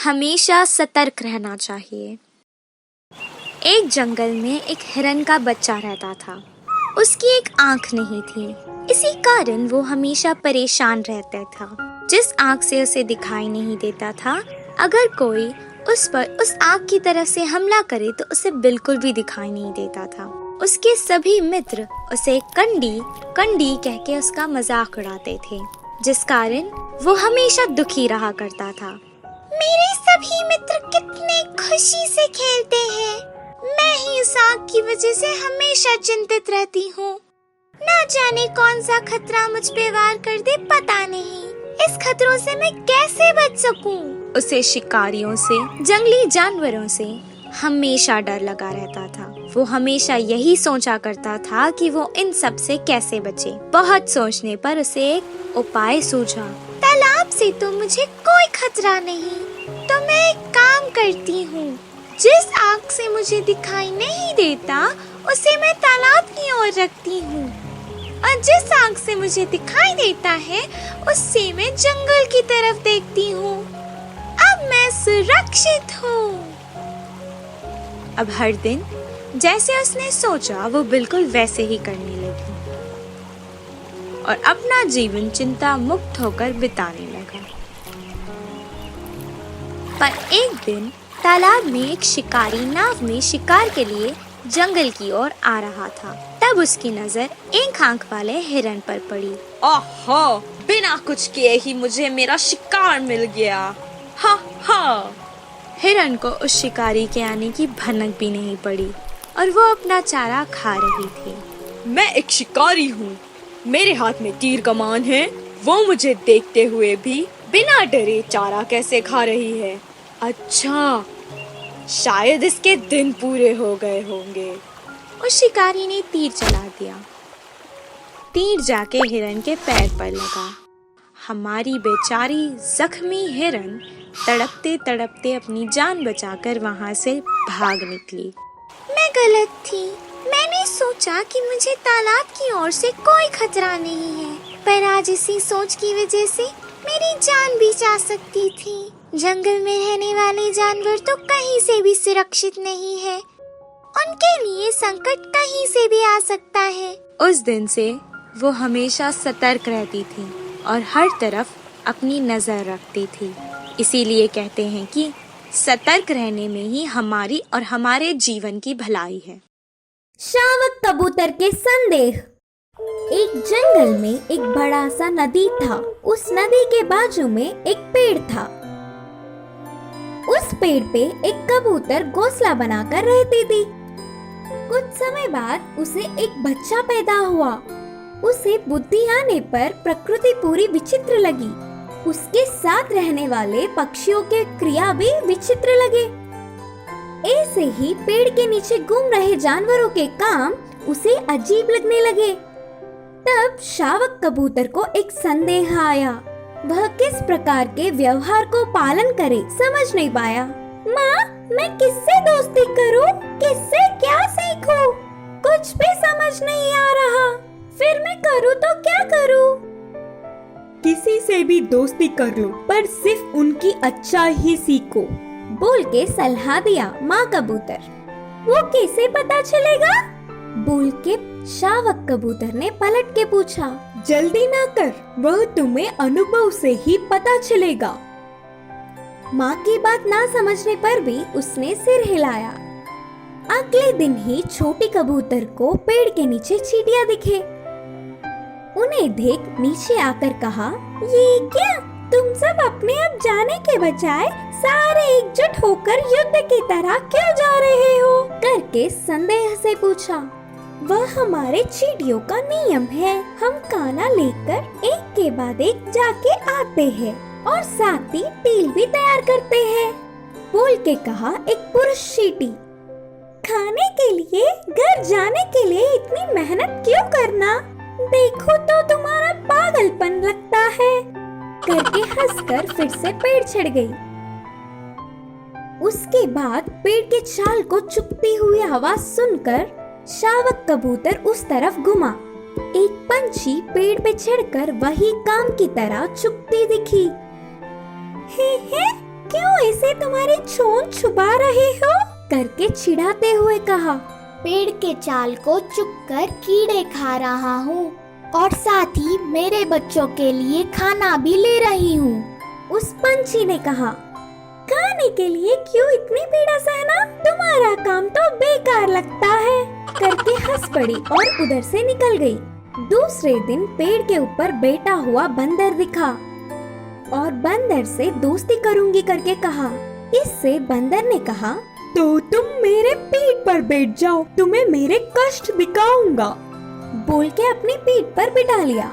हमेशा सतर्क रहना चाहिए। एक जंगल में एक हिरन का बच्चा रहता था। उसकी एक आंख नहीं थी, इसी कारण वो हमेशा परेशान रहता था। जिस आंख से उसे दिखाई नहीं देता था, अगर कोई उस पर उस आंख की तरफ से हमला करे तो उसे बिल्कुल भी दिखाई नहीं देता था। उसके सभी मित्र उसे कंडी कंडी कह के उसका मजाक उड़ाते थे, जिस कारण वो हमेशा दुखी रहा करता था। मेरे सभी मित्र कितने खुशी से खेलते हैं, मैं ही उस आग की वजह से हमेशा चिंतित रहती हूँ। ना जाने कौन सा खतरा मुझ पे वार कर दे, पता नहीं। इस खतरों से मैं कैसे बच सकूं? उसे शिकारियों से, जंगली जानवरों से हमेशा डर लगा रहता था। वो हमेशा यही सोचा करता था कि वो इन सब से कैसे बचे। बहुत सोचने पर उसे एक उपाय सूझा। तालाब से तो मुझे कोई खतरा नहीं, तो मैं एक काम करती हूँ। जिस आग से मुझे दिखाई नहीं देता, उसे मैं तालाब की ओर रखती हूँ, और जिस आग से मुझे दिखाई देता है, उससे मैं जंगल की तरफ देखती हूँ। अब मैं सुरक्षित हूँ। अब हर दिन जैसे उसने सोचा, वो बिल्कुल वैसे ही करने लगी और अपना जीवन चिंता मुक्त होकर बिताने लगा। पर एक दिन तालाब में एक शिकारी नाव में शिकार के लिए जंगल की ओर आ रहा था। तब उसकी नजर एक आंख वाले हिरन पर पड़ी। ओहो, बिना कुछ किए ही मुझे मेरा शिकार मिल गया। हा हा। हिरन को उस शिकारी के आने की भनक भी नहीं पड़ी और वो अपना चारा खा रही थी। मैं एक शिकारी हूँ, मेरे हाथ में तीर कमान है। वो मुझे देखते हुए भी बिना डरे चारा कैसे खा रही है? अच्छा, शायद इसके दिन पूरे हो गए होंगे। उस शिकारी ने तीर चला दिया। तीर जाके हिरन के पैर पर लगा। हमारी बेचारी जख्मी हिरन तड़पते तड़पते अपनी जान बचाकर वहां से भाग निकली। मैं गलत थी। मैंने सोचा कि मुझे तालाब की ओर से कोई खतरा नहीं है, पर आज इसी सोच की वजह से मेरी जान भी जा सकती थी। जंगल में रहने वाले जानवर तो कहीं से भी सुरक्षित नहीं है, उनके लिए संकट कहीं से भी आ सकता है। उस दिन से वो हमेशा सतर्क रहती थी और हर तरफ अपनी नजर रखती थी। इसीलिए कहते हैं कि सतर्क रहने में ही हमारी और हमारे जीवन की भलाई है। शावक कबूतर के संदेह। एक जंगल में एक बड़ा सा नदी था। उस नदी के बाजू में एक पेड़ था। उस पेड़ पे एक कबूतर घोंसला बनाकर रहती थी। कुछ समय बाद उसे एक बच्चा पैदा हुआ। उसे बुद्धि आने पर प्रकृति पूरी विचित्र लगी। उसके साथ रहने वाले पक्षियों के क्रिया भी विचित्र लगे। ऐसे ही पेड़ के नीचे घूम रहे जानवरों के काम उसे अजीब लगने लगे। तब शावक कबूतर को एक संदेह आया। वह किस प्रकार के व्यवहार को पालन करे समझ नहीं पाया। माँ, मैं किससे दोस्ती करूं? किससे क्या सीखूं? कुछ भी समझ नहीं आ रहा। फिर मैं करूं तो क्या करूं? किसी से भी दोस्ती कर लो, पर सिर्फ उनकी अच्छा ही सीखो, बोल के सलाह दिया माँ कबूतर। वो कैसे पता चलेगा? बोल के शावक कबूतर ने पलट के पूछा। जल्दी ना कर, वह तुम्हें अनुभव से ही पता चलेगा। माँ की बात ना समझने पर भी उसने सिर हिलाया। अगले दिन ही छोटी कबूतर को पेड़ के नीचे चींटियां दिखे। उन्हें देख नीचे आकर कहा, ये क्या? तुम सब अपने आप जाने के बजाय सारे एकजुट होकर युद्ध की तरह क्यों जा रहे हो? करके संदेह से पूछा। वह हमारे चींटियों का नियम है। हम खाना लेकर एक के बाद एक जाके आते हैं और साथ ही टील भी तैयार करते हैं, बोल के कहा एक पुरुष चींटी। खाने के लिए घर जाने के लिए इतनी मेहनत क्यों करना? देखो तो तुम्हारा पागलपन लगता है, करके हंसकर फिर से पेड़ चढ़ गई। उसके बाद पेड़ के छाल को चुभती हुई आवाज सुनकर शावक कबूतर उस तरफ घुमा। एक पंछी पेड़ पे चढ़कर वही काम की तरह चुभती दिखी। हे, क्यों ऐसे तुम्हारी चोंच छुपा रहे हो? करके चिढ़ाते हुए कहा। पेड़ के चाल को चुपकर कीड़े खा रहा हूँ और साथ ही मेरे बच्चों के लिए खाना भी ले रही हूँ। उस पंछी ने कहा, खाने के लिए क्यों इतनी पीड़ा सहना? तुम्हारा काम तो बेकार लगता है। करके हंस पड़ी और उधर से निकल गई। दूसरे दिन पेड़ के ऊपर बैठा हुआ बंदर दिखा और बंदर से दोस्ती करूंगी करके कहा। इससे बंदर ने कहा, तो तुम मेरे पीठ पर बैठ जाओ, तुम्हें मेरे कष्ट दिखाऊंगा। बोल के अपनी पीठ पर बिठा लिया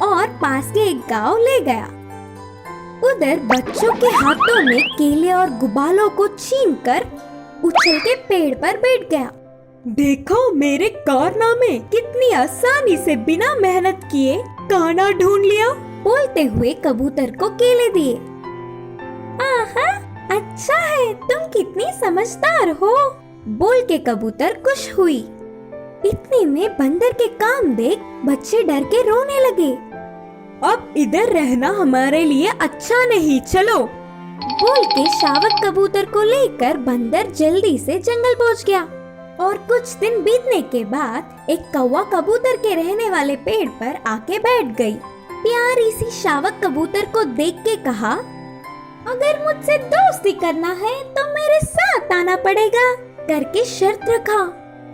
और पास के एक गांव ले गया। उधर बच्चों के हाथों में केले और गुबालों को छीनकर उछल के पेड़ पर बैठ गया। देखो मेरे कारनामे, कितनी आसानी से बिना मेहनत किए खाना ढूंढ लिया। बोलते हुए कबूतर को केले दिए। आहा, अच्छा है, तुम कितनी समझदार हो। बोल के कबूतर खुश हुई। इतने में बंदर के काम देख बच्चे डर के रोने लगे। अब इधर रहना हमारे लिए अच्छा नहीं, चलो। बोल के शावक कबूतर को लेकर बंदर जल्दी से जंगल पहुंच गया। और कुछ दिन बीतने के बाद एक कौवा कबूतर के रहने वाले पेड़ पर आके बैठ गई। प्यारी सी शावक कबूतर को देख के कहा, अगर मुझसे दोस्ती करना है तो मेरे साथ आना पड़ेगा। करके शर्त रखा।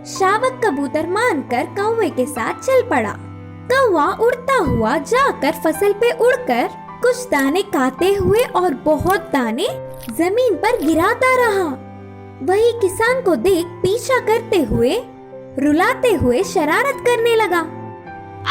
शावक कबूतर मानकर कौवे के साथ चल पड़ा। कौवा उड़ता हुआ जाकर फसल पे उड़कर कुछ दाने खाते हुए और बहुत दाने जमीन पर गिराता रहा। वही किसान को देख पीछा करते हुए रुलाते हुए शरारत करने लगा।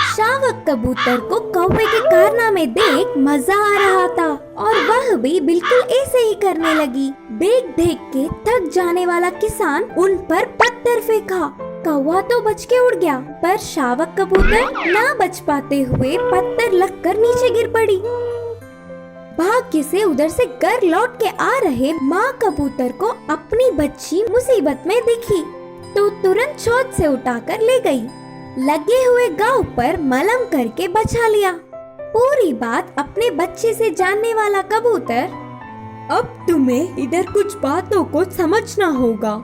शावक कबूतर को कौवे के कारनामे देख मजा आ रहा था और वह भी बिल्कुल ऐसे ही करने लगी। देख देख के थक जाने वाला किसान उन पर पत्थर फेंका। कौवा तो बच के उड़ गया, पर शावक कबूतर ना बच पाते हुए पत्थर लगकर नीचे गिर पड़ी। भाग्य से उधर से घर लौट के आ रहे माँ कबूतर को अपनी बच्ची मुसीबत में दिखी तो तुरंत चोट से उठाकर ले गई। लगे हुए गांव पर मलम करके बचा लिया। पूरी बात अपने बच्चे से जानने वाला कबूतर, अब तुम्हें इधर कुछ बातों को समझना होगा।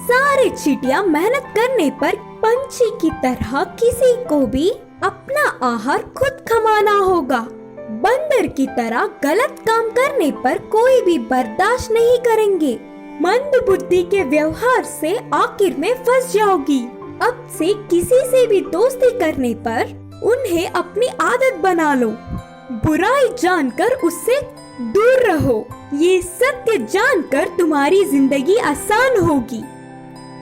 सारे चींटियां मेहनत करने पर पंछी की तरह किसी को भी अपना आहार खुद कमाना होगा। बंदर की तरह गलत काम करने पर कोई भी बर्दाश्त नहीं करेंगे। मंद बुद्धि के व्यवहार से आखिर में फंस जाओगी। अब से किसी से भी दोस्ती करने पर उन्हें अपनी आदत बना लो। बुराई जानकर उससे दूर रहो। ये सत्य जानकर तुम्हारी जिंदगी आसान होगी।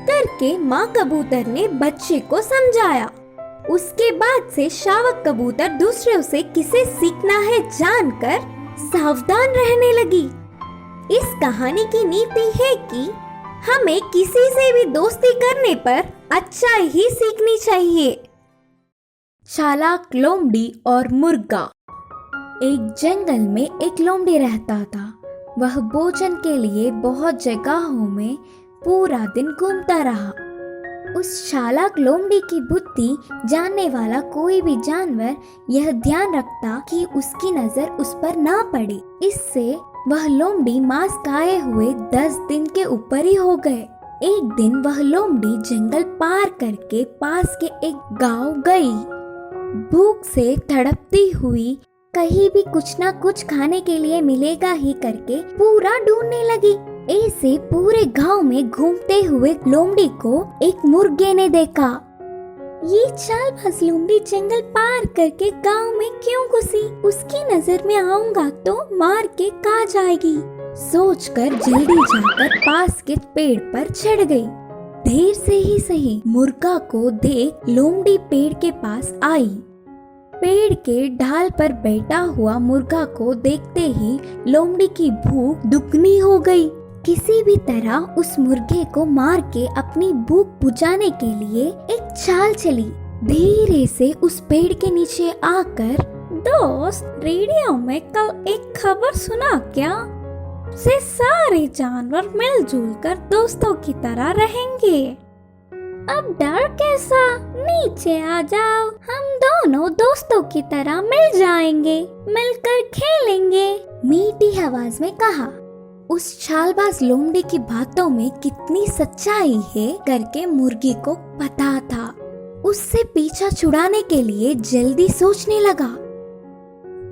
करके माँ कबूतर ने बच्चे को समझाया। उसके बाद से शावक कबूतर दूसरों से किसे सीखना है जानकर सावधान रहने लगी। इस कहानी की नीति है कि हमें किसी से भी दोस्ती करने पर अच्छा ही सीखनी चाहिए। चालाक लोमड़ी और मुर्गा। एक जंगल में एक लोमड़ी रहता था। वह भोजन के लिए बहुत जगहों में पूरा दिन घूमता रहा। उस चालाक लोमड़ी की बुद्धि जानने वाला कोई भी जानवर यह ध्यान रखता कि उसकी नजर उस पर ना पड़े। इससे वह लोमड़ी मांस खाए हुए 10 दिन के ऊपर ही हो गए। एक दिन वह लोमड़ी जंगल पार करके पास के एक गांव गई। भूख से तड़पती हुई कहीं भी कुछ ना कुछ खाने के लिए मिलेगा ही करके पूरा ढूंढने लगी। ऐसे पूरे गांव में घूमते हुए लोमड़ी को एक मुर्गे ने देखा। ये चालबाज लोमड़ी जंगल पार करके गांव में क्यों घुसी? उसकी नजर में आऊंगा तो मार के खा जाएगी। सोचकर जल्दी जाकर पास के पेड़ पर चढ़ गई। देर से ही सही मुर्गा को देख लोमड़ी पेड़ के पास आई। पेड़ के ढाल पर बैठा हुआ मुर्गा को देखते ही लोमड़ी की भूख दुगनी हो गई। किसी भी तरह उस मुर्गे को मार के अपनी भूख बुझाने के लिए एक चाल चली। धीरे से उस पेड़ के नीचे आकर, दोस्त, रेडियो में कल एक खबर सुना क्या? से सारे जानवर मिलजुल कर दोस्तों की तरह रहेंगे। अब डर कैसा? नीचे आ जाओ, हम दोनों दोस्तों की तरह मिल जाएंगे, मिलकर खेलेंगे। मीठी आवाज में कहा। उस चालबाज लोमड़ी की बातों में कितनी सच्चाई है करके मुर्गी को पता था। उससे पीछा छुड़ाने के लिए जल्दी सोचने लगा।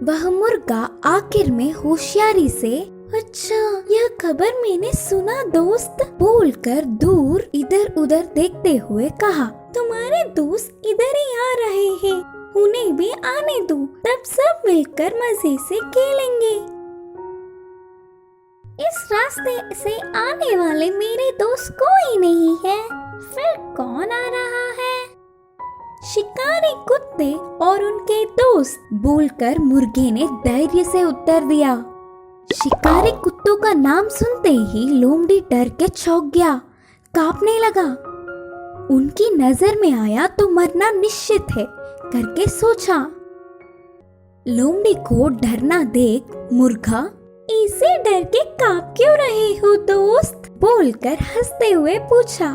वह मुर्गा आखिर में होशियारी से अच्छा यह खबर मैंने सुना दोस्त बोलकर दूर इधर उधर देखते हुए कहा, तुम्हारे दोस्त इधर ही आ रहे हैं, उन्हें भी आने दो, तब सब मिलकर मजे से खेलेंगे। इस रास्ते से आने वाले मेरे दोस्त कोई नहीं है, फिर कौन आ रहा है? शिकारी कुत्ते और उनके दोस्त बोलकर मुर्गे ने धैर्य से उत्तर दिया। शिकारी कुत्तों का नाम सुनते ही लोमड़ी डर के चौंक गया, कांपने लगा। उनकी नजर में आया तो मरना निश्चित है करके सोचा। लोमड़ी को डरना देख मुर्गा, इसे डर के कांप क्यों रहे हो दोस्त? बोलकर हंसते हुए पूछा।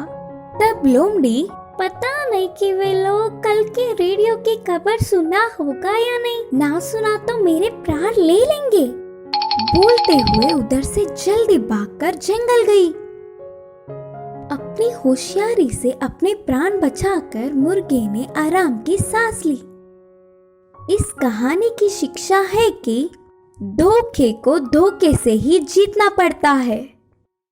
तब लोमड़ी, पता नहीं कि वे लोग कल के रेडियो की खबर सुना होगा या नहीं, ना सुना तो मेरे प्राण ले लेंगे। बोलते हुए उधर से जल्दी भागकर जंगल गई। अपनी होशियारी से अपने प्राण बचाकर मुर्गे ने आराम की सांस ली। इस कहानी की शिक्षा है कि धोखे को धोखे से ही जीतना पड़ता है।